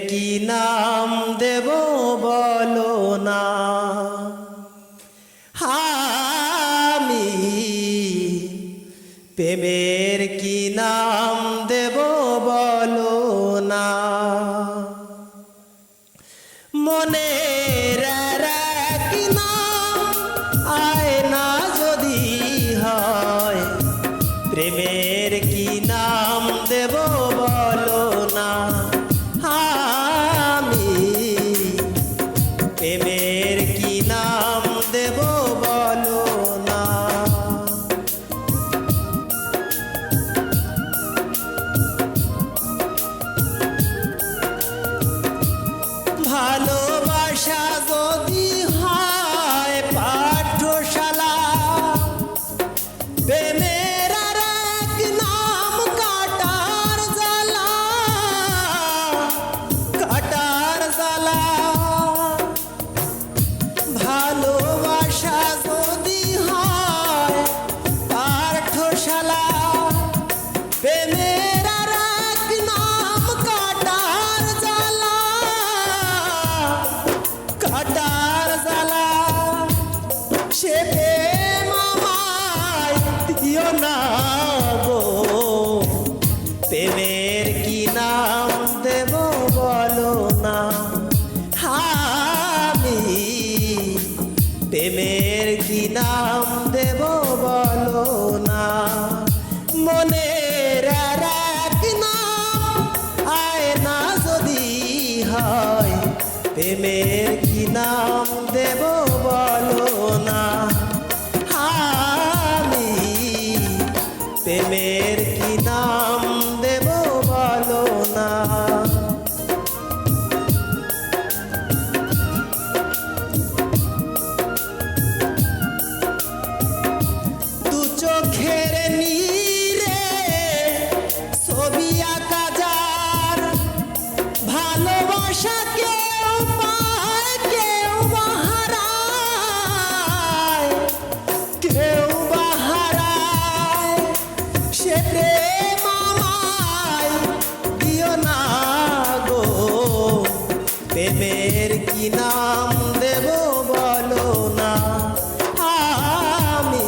কি নাম দেব বলো না, আমি প্রেমের কি নাম দেব বলো না। মনের কি নাম আয়না যদি হয়, প্রেমের কি নাম দেব বলো না, আমি প্রেমের কি নাম দেব বলো না। ভালোবাসা যদি হয় পাঠশালা, প্রেমের আর এক নাম কাটার জ্বালা, কাটার জ্বালা। ভালোবাসা যদি হয় পাঠশালা, প্রেমের আর এক নাম কাটার জ্বালা, কাটার জ্বালা। সে প্রেম আমায় দিও না গো, প্রেমের কি নাম দেব বলো না, আমি প্রেমের কি নাম দেব বলো না। মনের আর এক নাম আয়না যদি হয়, প্রেমের কি নাম দেব বলো না, আমি প্রেমের কি নাম দেব বলো না। দু চোখের নীরে ছবি আঁকা যার, ভালোবাসা কেউ পায় কেউ বাহারায়, কেউ বাহারায়। সে প্রেম আমায় দিও না গো, প্রেমের কি নাম দেব বলো না, আমি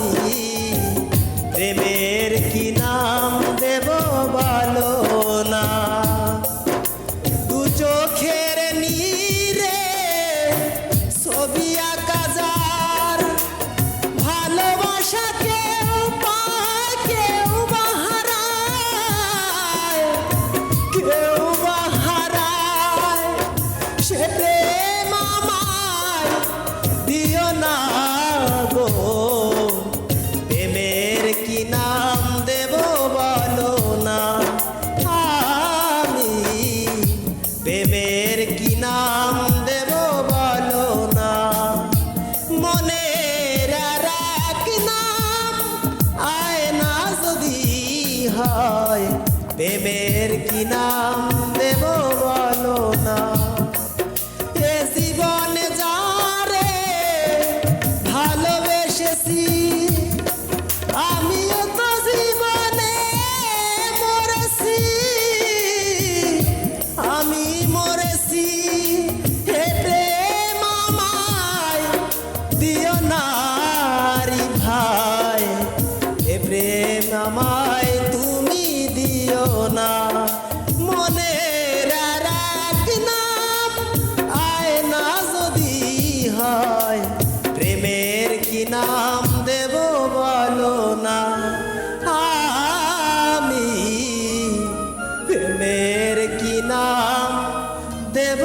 প্রেমের কি নাম দেব বলো না। দু চোখের নীরে ছবি আঁকা যার, ভালোবাসা কেউ পায় কেউ বাহারায়, কেউ বাহারায়। সে প্রেম আমায় দিও না গো, প্রেমের কি নাম দেব বলো না, আমি প্রেমের কি নাম দেব বলো না। মনের আর এক নাম আয়না যদি হয়, প্রেমের কি নাম দেব বলো না। এ জীবনে যারে ভালোবেসেছি, আমিও তো জীবনে মরেছি, আমি মরেছি। হে প্রেম আমায় দিও না রে ভাই, হে প্রেম আমায় তুমি দিও না। মনের আর এক নাম আয়না যদি হয়, প্রেমের কি নাম দেব বলো না, আমি প্রেমের কি নাম দেব